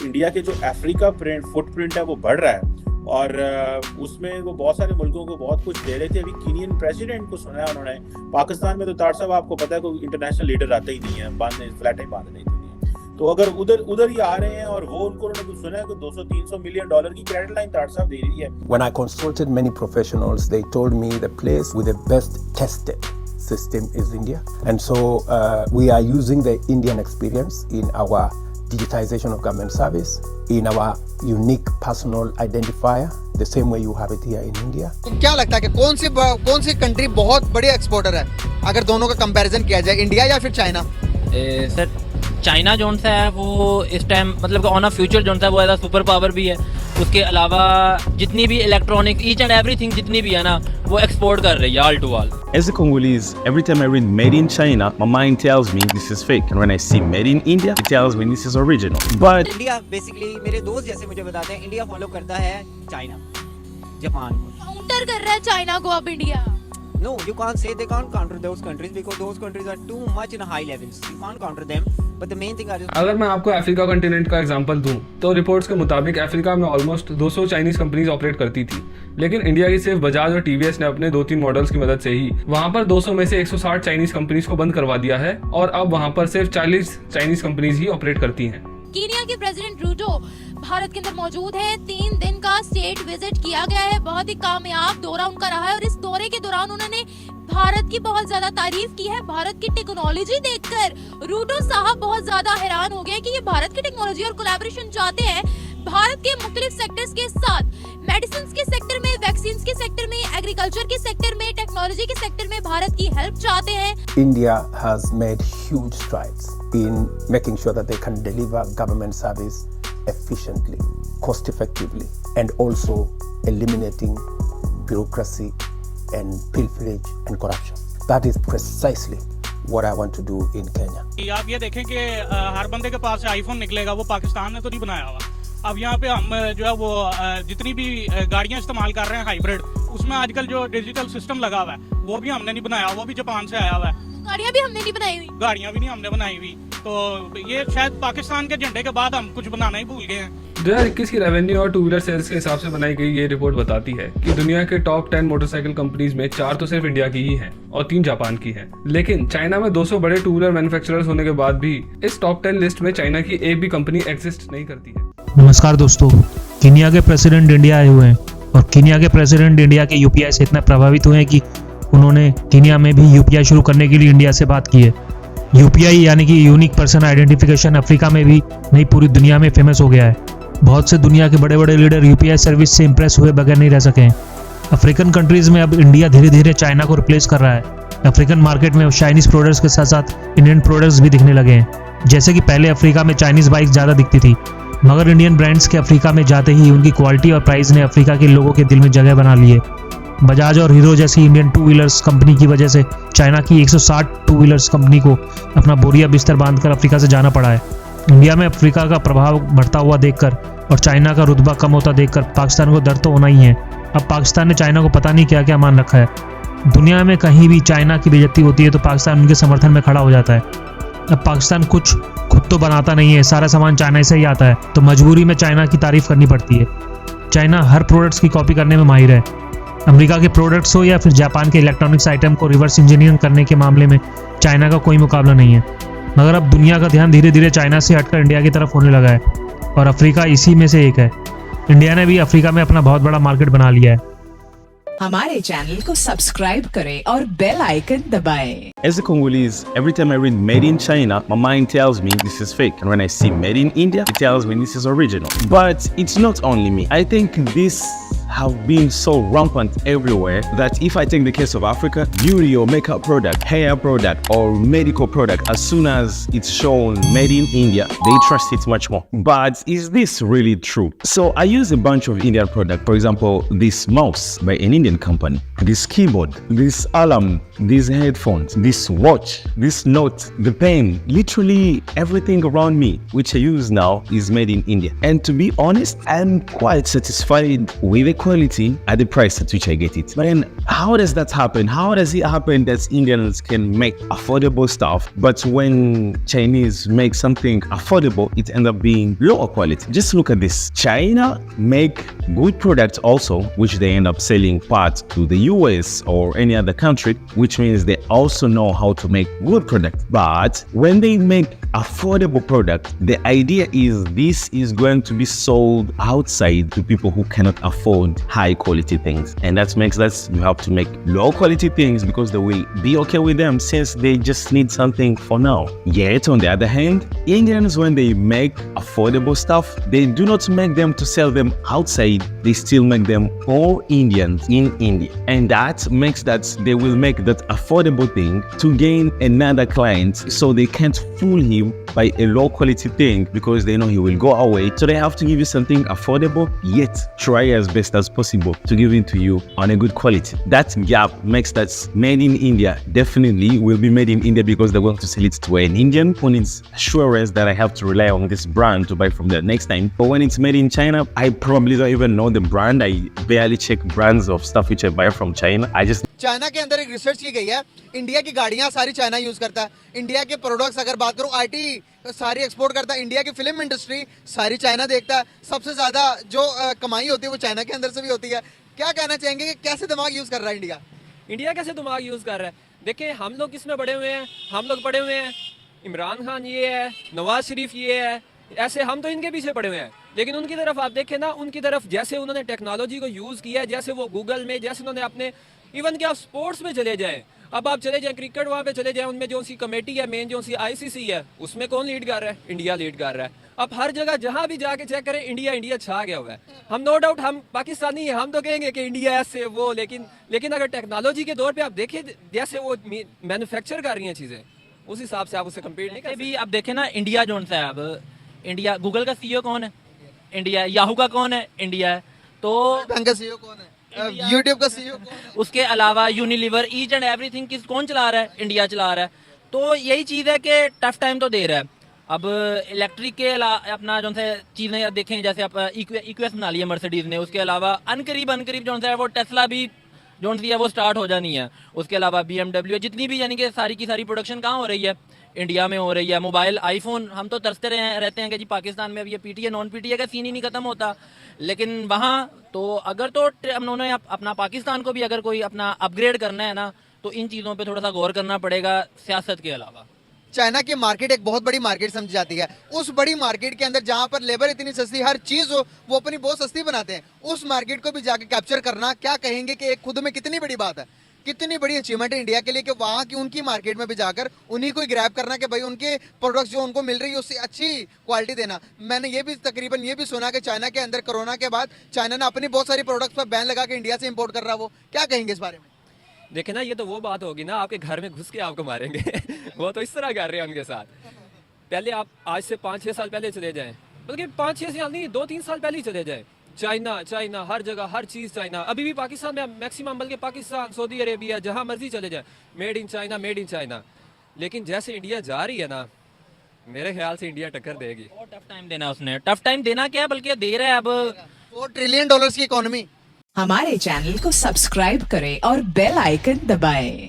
India के जो Africa footprint है वो बढ़ रहा है और उसमें वो बहुत सारे मुल्कों को बहुत कुछ दे रहे थे। अभी कीनियन प्रेसिडेंट को सुना है उन्होंने। पाकिस्तान में तो तार साहब आपको पता है कोई इंटरनेशनल लीडर आता ही नहीं है, फ्लैट ही बांधने के लिए। तो अगर उधर ही आ रहे हैं और वो उनको उन्होंने कुछ सुना है कि 200-300 मिलियन डॉलर की क्रेडिट लाइन तार साहब दे रही है। When I consulted many professionals, they told me the place with the best tested system is India, and so we are using the Indian experience in our digitization of government service, in our unique personal identifier, the same way you have it here in India. क्या लगता है कि कौन सी country बहुत बड़ी exporter है अगर दोनों का कंपैरिजन किया जाए, इंडिया या फिर चाइना? सर चाइना जो सा है वो इस टाइम मतलब ऑन अ फ्यूचर जो सा है वो एज सुपर पावर भी है। उसके अलावा जितनी भी इलेक्ट्रॉनिक्स ईच एंड एवरीथिंग जितनी भी है ना वो एक्सपोर्ट कर रही है all to all. As a Congolese, every time I read made in China, my mind tells me this is fake, and when I see made in India, it tells me this is original. But India basically मेरे दोस्त जैसे मुझे बताते हैं India follow करता है China, Japan. Counter कर रहा है चाइना को अब India. No, you can't say they can't counter those countries because those countries are too much in high levels. You can't counter them. But the main thing are अगर मैं आपको Africa continent का example दूं तो reports के मुताबिक Africa में almost 200 Chinese companies operate करती थी, लेकिन इंडिया की सिर्फ बजाज और टीवीएस ने अपने 2-3 मॉडल्स की मदद से ही वहां पर 200 में से 160 चाइनीज कंपनीज को बंद करवा दिया है और अब वहां पर सिर्फ 40 चाइनीज कंपनीज ही ऑपरेट करती हैं। कीनिया के प्रेसिडेंट रूटो भारत के अंदर मौजूद है। 3 दिन का स्टेट विजिट किया गया है। बहुत ही कामयाब दौरा उनका रहा है और इस दौरे के दौरान उन्होंने भारत की बहुत ज्यादा तारीफ की है। भारत की टेक्नोलॉजी देखकर रूटो साहब बहुत ज्यादा हैरान हो गए कि ये भारत की टेक्नोलॉजी और कोलैबोरेशन चाहते हैं भारत के मुख्तलिफ सेक्टर्स के साथ, मेडिसिन के सेक्टर में, वैक्सीन के सेक्टर में, एग्रीकल्चर के सेक्टर में, टेक्नोलॉजी के सेक्टर में भारत की हेल्प चाहते हैं। India has made huge strides in making sure that they can deliver government service efficiently, cost effectively, and also eliminating bureaucracy and pilferage and corruption. That is precisely what I want to do in Kenya. आप ये देखें कि हर बंदे के पास iPhone निकलेगा, वो पाकिस्तान ने तो नहीं बनाया हुआ। अब यहाँ पे हम जो है वो जितनी भी गाड़ियाँ इस्तेमाल कर रहे हैं हाइब्रिड, उसमें आजकल जो डिजिटल सिस्टम लगा हुआ है वो भी हमने नहीं बनाया, वो भी जापान से आया हुआ है। गाड़ियाँ भी हमने नहीं बनाई हुई। गाड़ियाँ भी नहीं हमने बनाई हुई। तो ये शायद पाकिस्तान के झंडे के बाद हम कुछ बनाना ही भूल गए हैं। 2021 की रेवेन्यू और टू व्हीलर सेल्स के हिसाब से बनाई गई ये रिपोर्ट बताती है कि दुनिया के टॉप 10 मोटरसाइकिल कंपनीज में 4 तो सिर्फ इंडिया की ही हैं और 3 जापान की हैं। लेकिन चाइना में 200 बड़े टू व्हीलर मैन्युफैक्चरर्स होने के बाद भी इस टॉप 10 लिस्ट में चाइना की एक भी कंपनी एग्जिस्ट नहीं करती है। नमस्कार दोस्तों, कीनिया के प्रेसिडेंट इंडिया आए हुए हैं और कीनिया के प्रेसिडेंट इंडिया के यूपीआई से इतना प्रभावित हुए हैं कि उन्होंने कीनिया में भी यूपीआई शुरू करने के लिए इंडिया से बात की है। यूपीआई यानी कि यूनिक पर्सन आइडेंटिफिकेशन अफ्रीका में भी नहीं पूरी दुनिया में फेमस हो गया है। बहुत से दुनिया के बड़े बड़े लीडर यूपीआई सर्विस से इंप्रेस हुए बगैर नहीं रह सके हैं। अफ्रीकन कंट्रीज में अब इंडिया धीरे धीरे चाइना को रिप्लेस कर रहा है। अफ्रीकन मार्केट में चाइनीज प्रोडक्ट्स के साथ साथ इंडियन प्रोडक्ट्स भी दिखने लगे हैं। जैसे कि पहले अफ्रीका में चाइनीज बाइक ज़्यादा दिखती थी, मगर इंडियन ब्रांड्स के अफ्रीका में जाते ही उनकी क्वालिटी और प्राइस ने अफ्रीका के लोगों के दिल में जगह बना ली है। बजाज और हीरो जैसी इंडियन टू व्हीलर्स कंपनी की वजह से चाइना की 160 टू व्हीलर्स कंपनी को अपना बोरिया बिस्तर बांधकर अफ्रीका से जाना पड़ा है। इंडिया में अफ्रीका का प्रभाव बढ़ता हुआ देखकर और चाइना का रुतबा कम होता देखकर पाकिस्तान को दर्द तो होना ही है। अब पाकिस्तान ने चाइना को पता नहीं क्या क्या मान रखा है। दुनिया में कहीं भी चाइना की बेइज्जती होती है तो पाकिस्तान उनके समर्थन में खड़ा हो जाता है। अब पाकिस्तान कुछ खुद तो बनाता नहीं है, सारा सामान चाइना से ही आता है, तो मजबूरी में चाइना की तारीफ करनी पड़ती है। चाइना हर प्रोडक्ट्स की कॉपी करने में माहिर है। अमेरिका के प्रोडक्ट्स हो या फिर जापान के इलेक्ट्रॉनिक्स आइटम को रिवर्स इंजीनियरिंग करने के मामले में चाइना का कोई मुकाबला नहीं है। मगर अब दुनिया का ध्यान धीरे धीरे चाइना से हटकर इंडिया की तरफ होने लगा है और अफ्रीका इसी में से एक है। इंडिया ने भी अफ्रीका में अपना बहुत बड़ा मार्केट बना लिया है। हमारे चैनल को सब्सक्राइब करें और बेल आइकन दबाएं। as a Congolese, every time I read made in China, my mind tells me this is fake, and when I see made in India, it tells me this is original. But it's not only me. I think this have been so rampant everywhere that if I take the case of Africa, beauty or makeup product, hair product or medical product, as soon as it's shown made in India, they trust it much more. But is this really true? So I use a bunch of Indian product. For example, this mouse by an Indian company. this keyboard, this alarm, these headphones, this watch, this note, the pen, literally everything around me, which I use now, is made in India. And to be honest, I'm quite satisfied with the quality at the price at which I get it. But then, how does that happen? How does it happen that Indians can make affordable stuff, but when Chinese make something affordable, it ends up being lower quality? Just look at this. China make good products also, which they end up selling parts to the US or any other country, which means they also know how to make good products. But when they make affordable product, the idea is this is going to be sold outside to people who cannot afford high quality things. And that makes that you have to make low quality things because they will be okay with them since they just need something for now. Yet on the other hand, Indians, when they make affordable stuff, they do not make them to sell them outside. They still make them for Indians in India. And that makes that they will make that affordable thing to gain another client, so they can't fool him by a low quality thing because they know he will go away. So they have to give you something affordable, yet try as best as possible to give it to you on a good quality. That gap makes that made in India definitely will be made in India because they're going to sell it to an Indian who needs assurance that I have to rely on this brand to buy from there next time. But when it's made in China, I probably don't even know the brand. I barely check brands of stuff which I buy from China. I just China के अंदर एक research की गई है, India की गाड़ियां सारी China use करता है, इंडिया के प्रोडक्ट्स अगर बात करूं आईटी सारी एक्सपोर्ट करता है, इंडिया की फिल्म इंडस्ट्री सारी चाइना देखता है, सबसे ज्यादा जो कमाई होती है वो चाइना के अंदर से भी होती है। क्या कहना चाहेंगे कि कैसे दिमाग यूज कर रहा है इंडिया? इंडिया कैसे दिमाग यूज कर रहा है? देखिए, हम लोग किसमें बड़े हुए हैं? हम लोग पड़े हुए हैं इमरान खान ये है, नवाज शरीफ ये है, ऐसे हम तो इनके पीछे पड़े हुए हैं। लेकिन उनकी तरफ आप देखें ना, उनकी तरफ जैसे उन्होंने टेक्नोलॉजी को यूज़ किया है, जैसे वो गूगल में, जैसे उन्होंने अपने इवन कि आप स्पोर्ट्स में चले जाएं, अब आप चले जाएं क्रिकेट वहाँ पे चले जाएं, उनमें जो सी कमेटी है मेन, जो सी आईसीसी है, उसमें कौन लीड कर रहा है? इंडिया लीड कर रहा है। अब हर जगह जहाँ भी जाके चेक करें, इंडिया इंडिया छा गया हुआ है। हम नो डाउट हम पाकिस्तानी हैं, हम तो कहेंगे कि इंडिया ऐसे वो, लेकिन अगर टेक्नोलॉजी के दौर पर आप देखें जैसे वो मैन्युफैक्चर कर रही हैं चीज़ें, उस हिसाब से आप उससे कम्पेयर नहीं कर भी आप देखें ना, इंडिया जो सा है, अब इंडिया गूगल का सीईओ कौन है? इंडिया। याहू का कौन है? इंडिया है। तो बैंक का सीईओ कौन है? यूट्यूब का सीईओ कौन है? उसके अलावा यूनिलीवर, ईच एंड एवरीथिंग किस कौन चला रहा है? इंडिया चला रहा है। तो यही चीज़ है कि टफ टाइम तो दे रहा है। अब इलेक्ट्रिक के अपना जो है चीज़ें देखें, जैसे आप इक्वेस बना लिया मर्सिडीज़ ने, उसके अलावा अनकरीब जो है वो टेस्ला भी जो है वो स्टार्ट हो जानी है। उसके अलावा BMW, जितनी भी यानी कि सारी की सारी प्रोडक्शन कहाँ हो रही है? इंडिया में हो रही है। मोबाइल, आईफोन, हम तो तरसते रहते हैं कि जी पाकिस्तान में अब ये पीटीए नॉन पीटीए का सीन ही नहीं खत्म होता, लेकिन वहाँ तो अगर तो उन्होंने अपना पाकिस्तान को भी अगर कोई अपना अपग्रेड करना है ना, तो इन चीज़ों पे थोड़ा सा गौर करना पड़ेगा सियासत के अलावा। चाइना की मार्केट एक बहुत बड़ी मार्केट समझी जाती है। उस बड़ी मार्केट के अंदर जहाँ पर लेबर इतनी सस्ती, हर चीज़ हो वो अपनी बहुत सस्ती बनाते हैं, उस मार्केट को भी जाके कैप्चर करना, क्या कहेंगे कि एक खुद में कितनी बड़ी बात है, कितनी बड़ी अचीवमेंट है इंडिया के लिए कि वहाँ की उनकी मार्केट में भी जाकर उन्हीं को ग्रैब करना कि भाई उनके प्रोडक्ट्स जो उनको मिल रही है उससे अच्छी क्वालिटी देना। मैंने ये भी तकरीबन ये भी सुना कि चाइना के अंदर कोरोना के बाद चाइना ने अपनी बहुत सारी प्रोडक्ट्स पर बैन लगा के इंडिया से इंपोर्ट कर रहा है, वो क्या कहेंगे इस बारे में? देखे ना, ये तो वो बात होगी ना, आपके घर में घुस के आपको मारेंगे वो तो इस तरह कर रहे हैं उनके साथ। पहले आप आज से 5-6 साल पहले चले जाएं, बल्कि 5-6 साल नहीं, 2-3 साल पहले ही चले जाएं, चाइना हर जगह, हर चीज़ चाइना। अभी भी पाकिस्तान में मैक्सिमम, बल्कि पाकिस्तान, सऊदी अरेबिया, जहाँ मर्जी चले जाए, मेड इन चाइना। लेकिन जैसे इंडिया जा रही है ना, मेरे ख्याल से इंडिया टक्कर देगी। और टफ टाइम देना उसने, टफ टाइम देना क्या बल्कि दे रहा है। अब $4 ट्रिलियन की इकोनॉमी। हमारे चैनल को सब्सक्राइब करें और बेल आइकन दबाएं।